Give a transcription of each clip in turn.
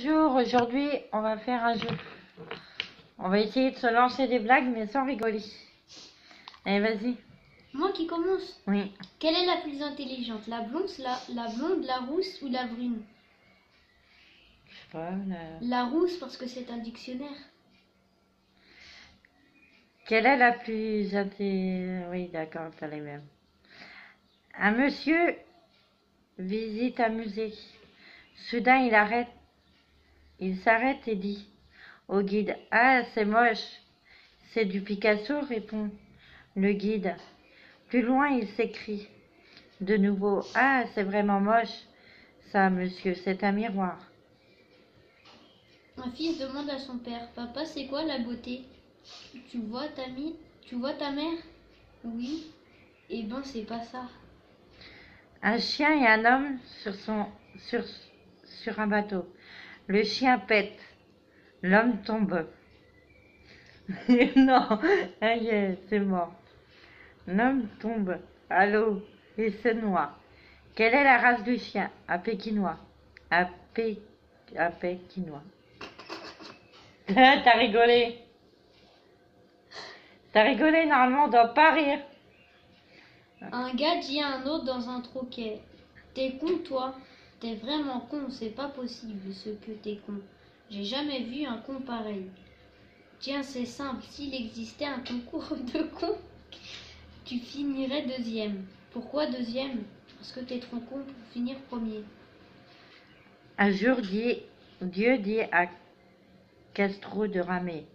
Bonjour, aujourd'hui on va faire un jeu. On va essayer de se lancer des blagues mais sans rigoler. Allez, vas-y. Moi qui commence. Oui. Quelle est la plus intelligente? La blonde, la rousse ou la brune? Je sais pas, La rousse parce que c'est un dictionnaire. Quelle est la plus intelligente? Oui, d'accord, t'as les mêmes. Un monsieur visite un musée. Soudain, il s'arrête et dit au guide: Ah, c'est moche. C'est du Picasso, répond le guide. Plus loin, il s'écrie de nouveau: Ah, c'est vraiment moche. Ça, monsieur, c'est un miroir. Un fils demande à son père: Papa, c'est quoi la beauté? Tu vois ta mère? Oui. Eh ben, c'est pas ça. Un chien et un homme sur un bateau. Le chien pète. L'homme tombe. Non, aïe, c'est mort. L'homme tombe à l'eau et se noie. Quelle est la race du chien? Un pékinois. Un pékinois. T'as rigolé. T'as rigolé, normalement on doit pas rire. Un gars dit à un autre dans un troquet: T'es con, toi? T'es vraiment con, c'est pas possible ce que t'es con. J'ai jamais vu un con pareil. Tiens, c'est simple, s'il existait un concours de cons, tu finirais deuxième. Pourquoi deuxième? Parce que t'es trop con pour finir premier. Un jour, Dieu dit à Castro de ramer.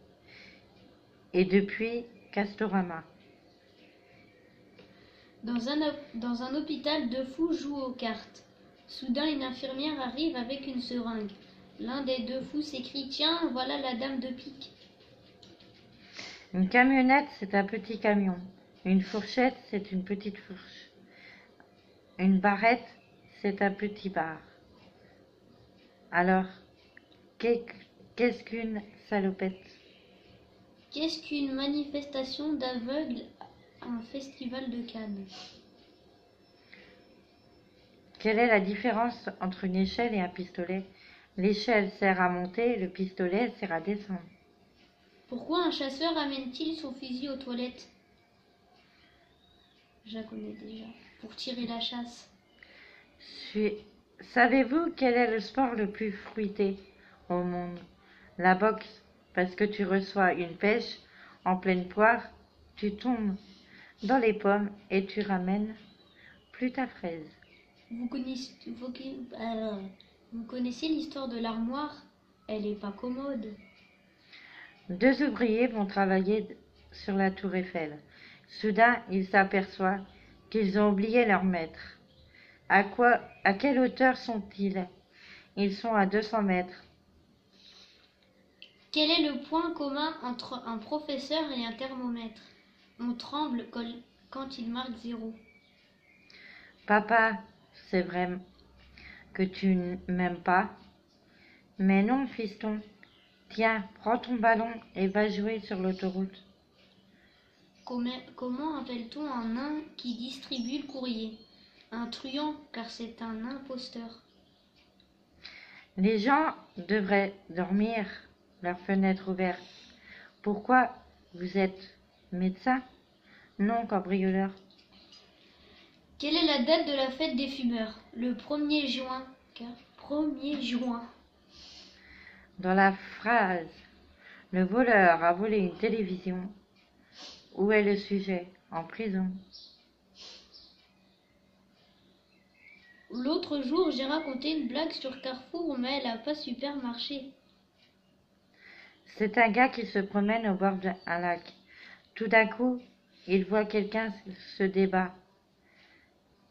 Et depuis, Castorama. Dans un hôpital, deux fous jouent aux cartes. Soudain, une infirmière arrive avec une seringue. L'un des deux fous s'écrie: Tiens, voilà la dame de pique. Une camionnette, c'est un petit camion. Une fourchette, c'est une petite fourche. Une barrette, c'est un petit bar. Alors, qu'est-ce qu'une salopette? Qu'est-ce qu'une manifestation d'aveugles à un festival de Cannes? Quelle est la différence entre une échelle et un pistolet? L'échelle sert à monter, le pistolet sert à descendre. Pourquoi un chasseur amène-t-il son fusil aux toilettes? Je la connais déjà. Pour tirer la chasse. Savez-vous quel est le sport le plus fruité au monde? La boxe, parce que tu reçois une pêche en pleine poire, tu tombes dans les pommes et tu ramènes plus ta fraise. Vous connaissez l'histoire de l'armoire? Elle est pas commode. Deux ouvriers vont travailler sur la tour Eiffel. Soudain, ils s'aperçoivent qu'ils ont oublié leur maître. À quelle hauteur sont-ils? Ils sont à 200 mètres. Quel est le point commun entre un professeur et un thermomètre? On tremble quand il marque 0. Papa, c'est vrai que tu ne m'aimes pas? Mais non, fiston. Tiens, prends ton ballon et va jouer sur l'autoroute. Comment appelle-t-on un nain qui distribue le courrier? Un truand, car c'est un imposteur. Les gens devraient dormir, leurs fenêtres ouvertes. Pourquoi? Vous êtes médecin? Non, cambrioleur. Quelle est la date de la fête des fumeurs? Le 1er juin. 1er juin. Dans la phrase « Le voleur a volé une télévision », où est le sujet? En prison. L'autre jour, j'ai raconté une blague sur Carrefour, mais elle n'a pas super marché. C'est un gars qui se promène au bord d'un lac. Tout d'un coup, il voit quelqu'un se débat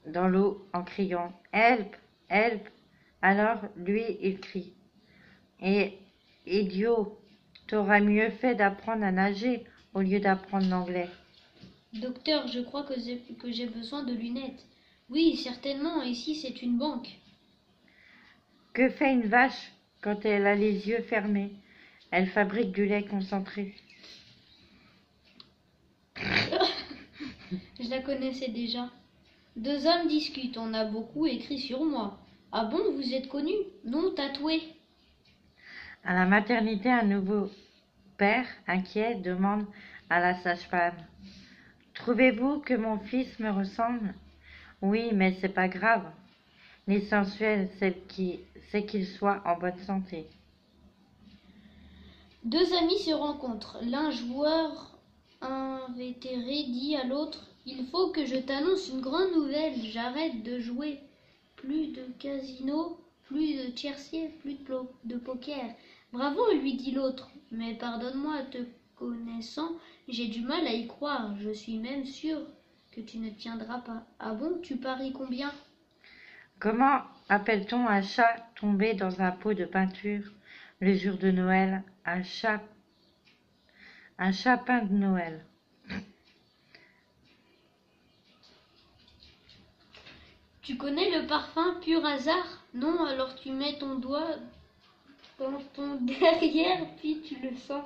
dans l'eau en criant « Help! Help !» Alors, lui, il crie: « Et idiot, t'aurais mieux fait d'apprendre à nager au lieu d'apprendre l'anglais. » Docteur, je crois que j'ai besoin de lunettes. Oui, certainement, ici c'est une banque. Que fait une vache quand elle a les yeux fermés? Elle fabrique du lait concentré. Je la connaissais déjà. Deux hommes discutent. On a beaucoup écrit sur moi. Ah bon, vous êtes connu? Non, tatoué. À la maternité, un nouveau père, inquiet, demande à la sage-femme: Trouvez-vous que mon fils me ressemble? Oui, mais c'est pas grave. L'essentiel, c'est qu'il soit en bonne santé. Deux amis se rencontrent. L'un joueur invétéré dit à l'autre: Il faut que je t'annonce une grande nouvelle. J'arrête de jouer. Plus de casino, plus de tiercé, plus de poker. Bravo, lui dit l'autre. Mais pardonne-moi, te connaissant, j'ai du mal à y croire. Je suis même sûr que tu ne tiendras pas. Ah bon, tu paries combien? Comment appelle-t-on un chat tombé dans un pot de peinture le jour de Noël? Un chapin de Noël. Tu connais le parfum pur hasard? Non, alors tu mets ton doigt dans ton derrière, puis tu le sens.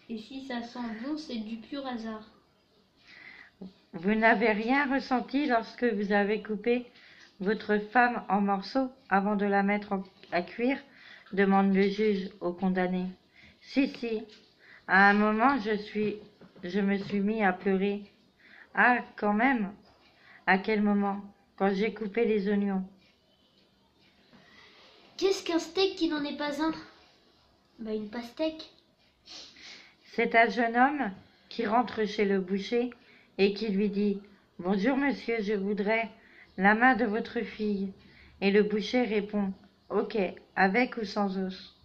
Et si ça sent bon, c'est du pur hasard. Vous n'avez rien ressenti lorsque vous avez coupé votre femme en morceaux avant de la mettre à cuire? Demande le juge au condamné. Si, si. À un moment, je me suis mis à pleurer. Ah, quand même. À quel moment? Quand j'ai coupé les oignons. Qu'est-ce qu'un steak qui n'en est pas un? Une pastèque. C'est un jeune homme qui rentre chez le boucher et qui lui dit: Bonjour monsieur, je voudrais la main de votre fille. Et le boucher répond: Ok, avec ou sans os?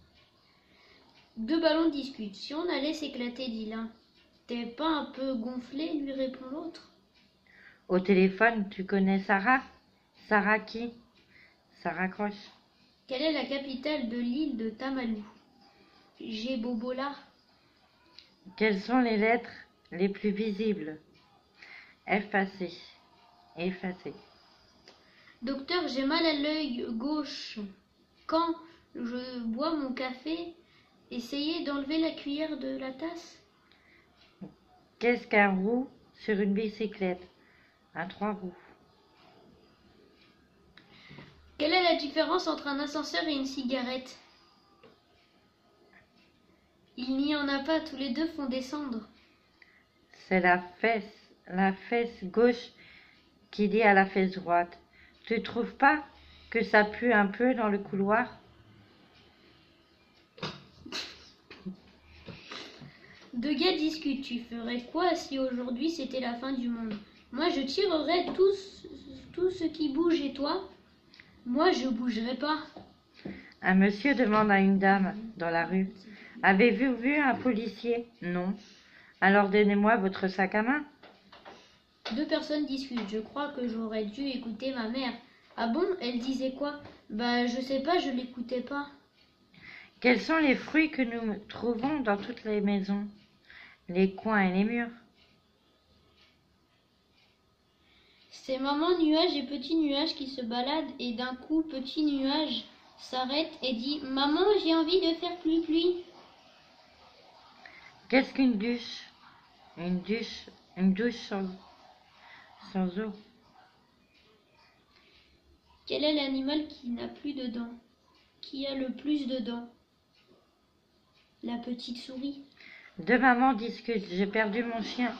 Deux ballons discutent. Si on allait s'éclater, dit l'un. T'es pas un peu gonflé, lui répond l'autre. Au téléphone, tu connais Sarah? Sarah qui? Ça raccroche. Quelle est la capitale de l'île de Tamalou? Gébobola. Quelles sont les lettres les plus visibles? Effacées. Effacées. Docteur, j'ai mal à l'œil gauche. Quand je bois mon café, essayez d'enlever la cuillère de la tasse. Qu'est-ce qu'un roue sur une bicyclette? Un trois roues. Quelle est la différence entre un ascenseur et une cigarette? Il n'y en a pas, tous les deux font descendre. C'est la fesse gauche qui dit à la fesse droite: Tu trouves pas que ça pue un peu dans le couloir? Deux gars discutent. Tu ferais quoi si aujourd'hui c'était la fin du monde? Moi, je tirerais tout ce qui bouge, et toi? Moi, je bougerais pas. Un monsieur demande à une dame dans la rue: Avez-vous vu un policier? Non. Alors donnez-moi votre sac à main. Deux personnes discutent. Je crois que j'aurais dû écouter ma mère. Ah bon? Elle disait quoi? Je sais pas, je l'écoutais pas. Quels sont les fruits que nous trouvons dans toutes les maisons? Les coins et les murs. C'est maman nuage et petit nuage qui se baladent, et d'un coup, petit nuage s'arrête et dit: Maman, j'ai envie de faire pluie-pluie. Qu'est-ce qu'une douche? Une douche sans eau. Quel est l'animal qui n'a plus de dents? Qui a le plus de dents? La petite souris. Deux mamans discutent: J'ai perdu mon chien.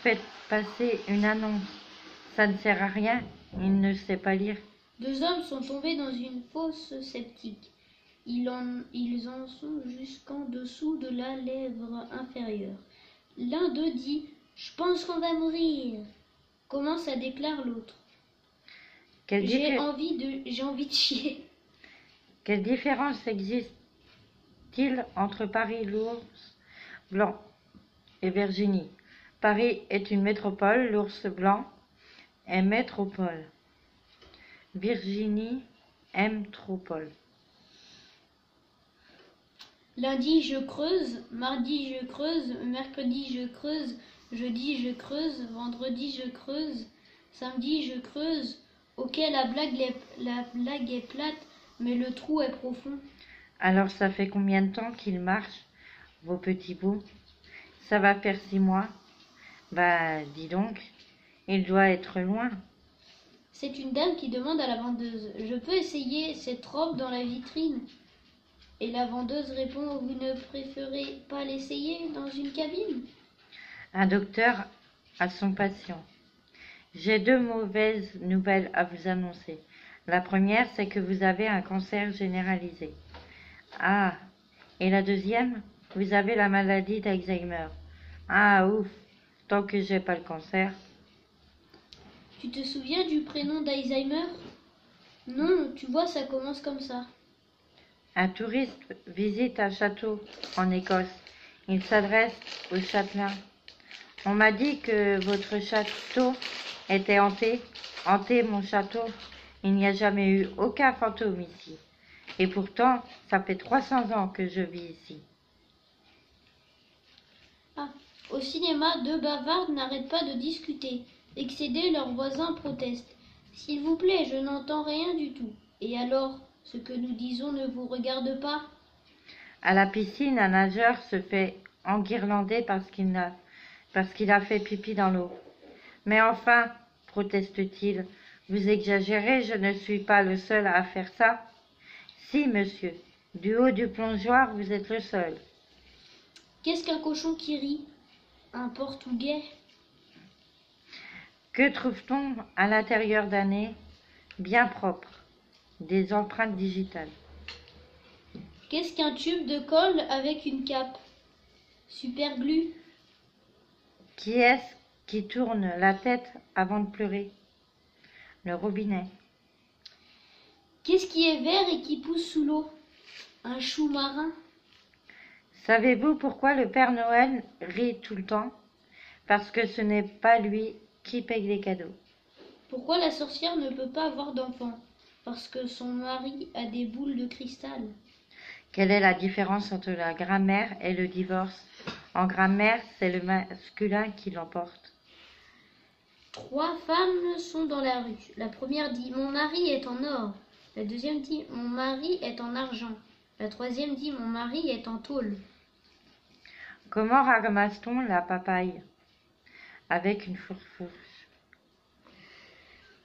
Faites passer une annonce. Ça ne sert à rien, il ne sait pas lire. Deux hommes sont tombés dans une fosse septique. Ils en sont jusqu'en dessous de la lèvre inférieure. L'un d'eux dit: Je pense qu'on va mourir. Comment ça déclare l'autre? J'ai envie de chier. Quelle différence existe-t-il entre Paris, l'ours blanc et Virginie? Paris est une métropole, l'ours blanc est métropole. Virginie est métropole. Lundi je creuse, mardi je creuse, mercredi je creuse, jeudi je creuse, vendredi je creuse, samedi je creuse. Ok, la blague est plate, mais le trou est profond. Alors ça fait combien de temps qu'ils marchent, vos petits bouts? Ça va faire 6 mois. Dis donc, il doit être loin. C'est une dame qui demande à la vendeuse: Je peux essayer cette robe dans la vitrine? Et la vendeuse répond, vous ne préférez pas l'essayer dans une cabine? Un docteur à son patient. J'ai deux mauvaises nouvelles à vous annoncer. La première, c'est que vous avez un cancer généralisé. Ah, et la deuxième, vous avez la maladie d'Alzheimer. Ah, ouf, tant que j'ai pas le cancer. Tu te souviens du prénom d'Alzheimer? Non, tu vois, ça commence comme ça. Un touriste visite un château en Écosse. Il s'adresse au châtelain. On m'a dit que votre château était hanté. Hanté, mon château. Il n'y a jamais eu aucun fantôme ici. Et pourtant, ça fait 300 ans que je vis ici. Ah, au cinéma, deux bavardes n'arrêtent pas de discuter. Excédés, leurs voisins protestent. S'il vous plaît, je n'entends rien du tout. Et alors, ce que nous disons ne vous regarde pas? À la piscine, un nageur se fait enguirlander parce qu'il a fait pipi dans l'eau. Mais enfin, proteste-t-il, vous exagérez, je ne suis pas le seul à faire ça. Si, monsieur, du haut du plongeoir, vous êtes le seul. Qu'est-ce qu'un cochon qui rit? Un portugais? Que trouve-t-on à l'intérieur d'un nez bien propre? Des empreintes digitales. Qu'est-ce qu'un tube de colle avec une cape? Superglue? Qui est-ce qui tourne la tête avant de pleurer? Le robinet. Qu'est-ce qui est vert et qui pousse sous l'eau? Un chou marin? Savez-vous pourquoi le Père Noël rit tout le temps? Parce que ce n'est pas lui qui paye les cadeaux. Pourquoi la sorcière ne peut pas avoir d'enfant? Parce que son mari a des boules de cristal. Quelle est la différence entre la grammaire et le divorce? En grammaire, c'est le masculin qui l'emporte. Trois femmes sont dans la rue. La première dit mon mari est en or. La deuxième dit mon mari est en argent. La troisième dit mon mari est en tôle. Comment ramasse-t-on la papaye? Avec une fourche.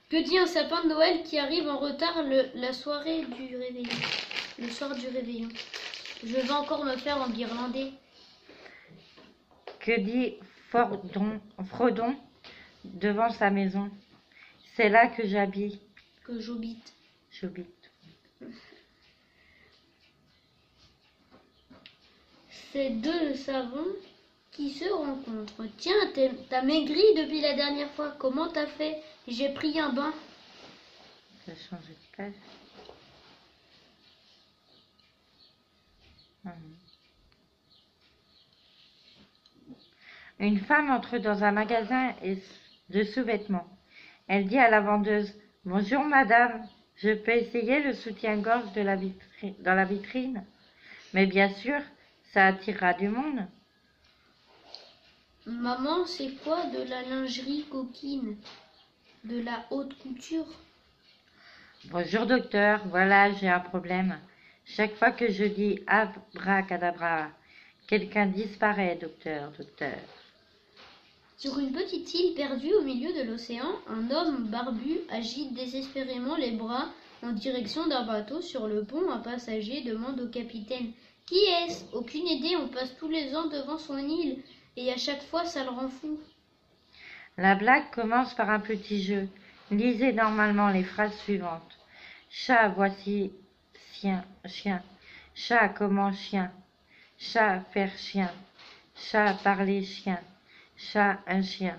Que dit un sapin de Noël qui arrive en retard la soirée du réveillon? Le soir du réveillon. Je vais encore me faire enguirlander. Que dit Frodon devant sa maison? C'est là que j'habite. Que j'obite. C'est deux savants qui se rencontrent. Tiens, t'as maigri depuis la dernière fois. Comment t'as fait? J'ai pris un bain. Je vais changer de page. Une femme entre dans un magasin de sous-vêtements. Elle dit à la vendeuse, « Bonjour madame, je peux essayer le soutien-gorge dans la vitrine? Mais bien sûr, ça attirera du monde. » Maman, c'est quoi de la lingerie coquine? De la haute couture? Bonjour docteur, voilà, j'ai un problème. Chaque fois que je dis abracadabra, quelqu'un disparaît, docteur. Sur une petite île perdue au milieu de l'océan, un homme barbu agite désespérément les bras en direction d'un bateau. Sur le pont, un passager demande au capitaine « Qui est-ce » Aucune idée, on passe tous les ans devant son île et à chaque fois ça le rend fou. La blague commence par un petit jeu. Lisez normalement les phrases suivantes. Chat, voici chien. Chat, comment chien. Chat, faire chien. Chat, parler chien. Chat, un chien.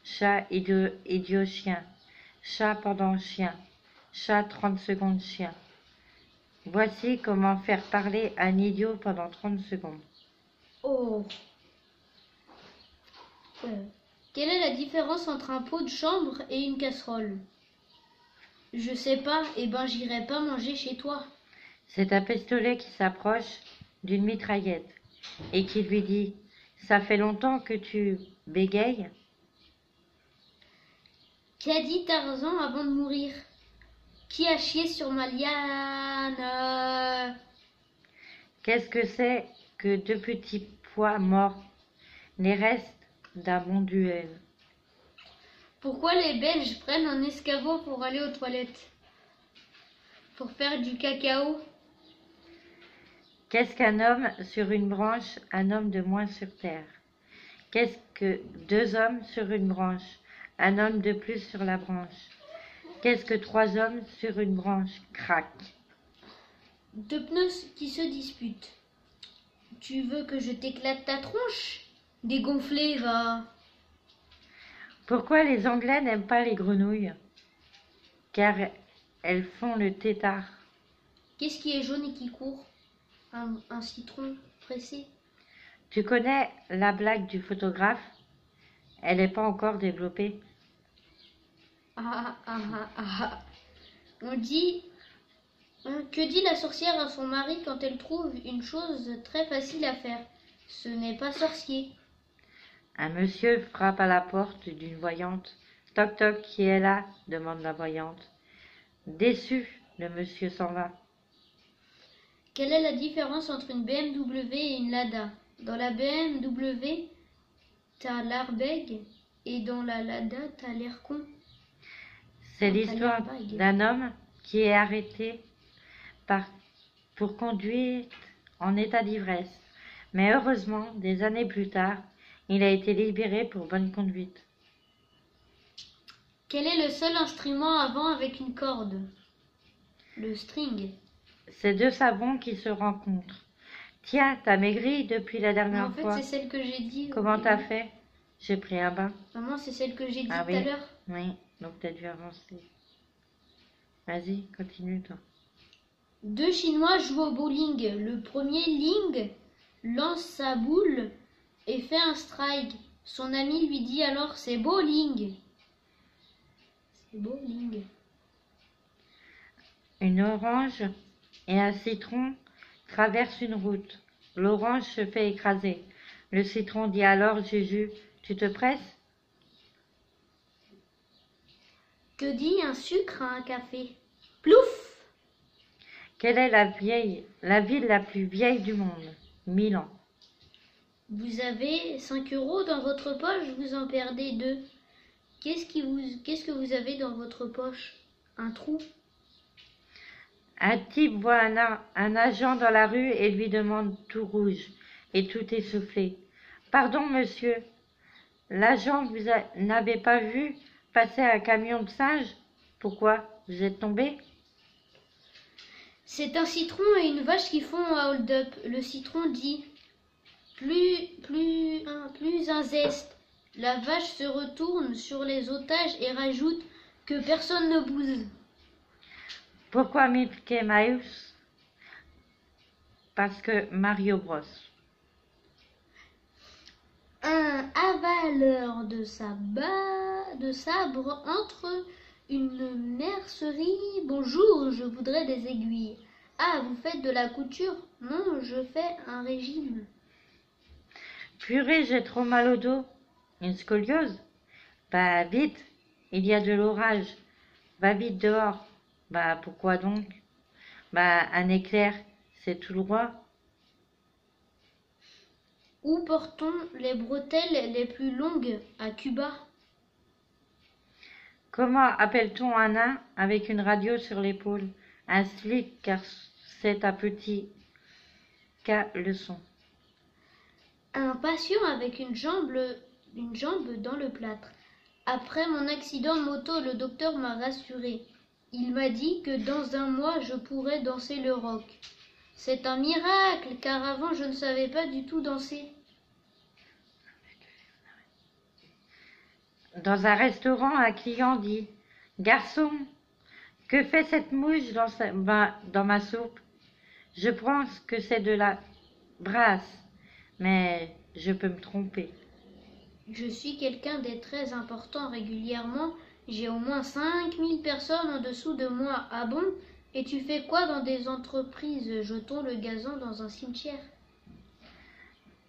Chat, idiot chien. Chat pendant chien. Chat, 30 secondes chien. Voici comment faire parler un idiot pendant 30 secondes. Oh. Quelle est la différence entre un pot de chambre et une casserole? Je sais pas, eh ben j'irai pas manger chez toi. C'est un pistolet qui s'approche d'une mitraillette et qui lui dit « Ça fait longtemps que tu bégayes ?» Qu'a dit Tarzan avant de mourir? Qui a chié sur ma liane? Qu'est-ce que c'est que deux petits pois morts, les restes d'un bon duel? Pourquoi les Belges prennent un escabeau pour aller aux toilettes? Pour faire du cacao? Qu'est-ce qu'un homme sur une branche, un homme de moins sur terre? Qu'est-ce que deux hommes sur une branche, un homme de plus sur la branche? Qu'est-ce que trois hommes sur une branche? Crac. Deux pneus qui se disputent. Tu veux que je t'éclate ta tronche? Dégonflé, va. Pourquoi les Anglais n'aiment pas les grenouilles? Car elles font le tétard. Qu'est-ce qui est jaune et qui court? Un citron pressé. Tu connais la blague du photographe? Elle n'est pas encore développée. Ah, ah, ah, ah, ah. On dit... Que dit la sorcière à son mari quand elle trouve une chose très facile à faire? Ce n'est pas sorcier. Un monsieur frappe à la porte d'une voyante. Toc toc, qui est là? Demande la voyante. Déçu, le monsieur s'en va. Quelle est la différence entre une BMW et une Lada? Dans la BMW, t'as l'airbag et dans la Lada, t'as l'air con. C'est T'as l'histoire l'airbag. d'un homme qui est arrêté pour conduire en état d'ivresse. Mais heureusement, des années plus tard, il a été libéré pour bonne conduite. Quel est le seul instrument à vent avec une corde? Le string. C'est deux savons qui se rencontrent. Tiens, t'as maigri depuis la Mais dernière en fait, fois. c'est celle que j'ai dit. Comment t'as fait? J'ai pris un bain. Maman, c'est celle que j'ai dit Ah tout à oui. l'heure. Oui, donc t'as dû avancer. Vas-y, continue toi. Deux Chinois jouent au bowling. Le premier Ling lance sa boule et fait un strike. Son ami lui dit alors c'est bowling. C'est bowling. Une orange et un citron traversent une route. L'orange se fait écraser. Le citron dit alors Juju, tu te presses? Que dit un sucre à un café? Plouf! Quelle est la ville la plus vieille du monde? Milan. Vous avez 5 € dans votre poche, vous en perdez 2. Qu'est-ce que vous avez dans votre poche? Un trou? Un type voit un agent dans la rue et lui demande tout rouge et tout essoufflé. Pardon, monsieur, l'agent, vous n'avez pas vu passer un camion de singes? Pourquoi? Vous êtes tombé? C'est un citron et une vache qui font un hold-up. Le citron dit plus un zeste. La vache se retourne sur les otages et rajoute que personne ne bouge. Pourquoi Mickey Mouse? Parce que Mario Bros. Un avaleur de sabre entre une mercerie. Bonjour, je voudrais des aiguilles. Ah, vous faites de la couture? Non, je fais un régime. Purée, j'ai trop mal au dos. Une scoliose? Bah vite, il y a de l'orage. Va vite dehors. Bah pourquoi donc? Bah un éclair, c'est tout droit. Où portons les bretelles les plus longues? À Cuba. Comment appelle-t-on un nain avec une radio sur l'épaule? Un slick, car c'est un petit cas le son. Un patient avec une jambe dans le plâtre. Après mon accident de moto, le docteur m'a rassuré. Il m'a dit que dans un mois, je pourrais danser le rock. C'est un miracle, car avant, je ne savais pas du tout danser. Dans un restaurant, un client dit « Garçon, que fait cette mouche dans ma soupe? Je pense que c'est de la brasse, mais je peux me tromper. » Je suis quelqu'un de très important régulièrement. J'ai au moins 5000 personnes en dessous de moi. Ah bon? Et tu fais quoi dans des entreprises? Jetons le gazon dans un cimetière.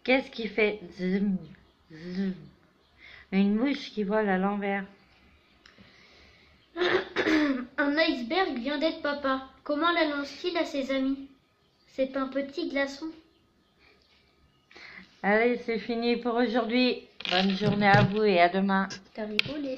Qu'est-ce qui fait zzzm, zzzm? Une mouche qui vole à l'envers. Un iceberg vient d'être papa. Comment l'annonce-t-il à ses amis? C'est un petit glaçon. Allez, c'est fini pour aujourd'hui. Bonne journée à vous et à demain. T'as rigolé.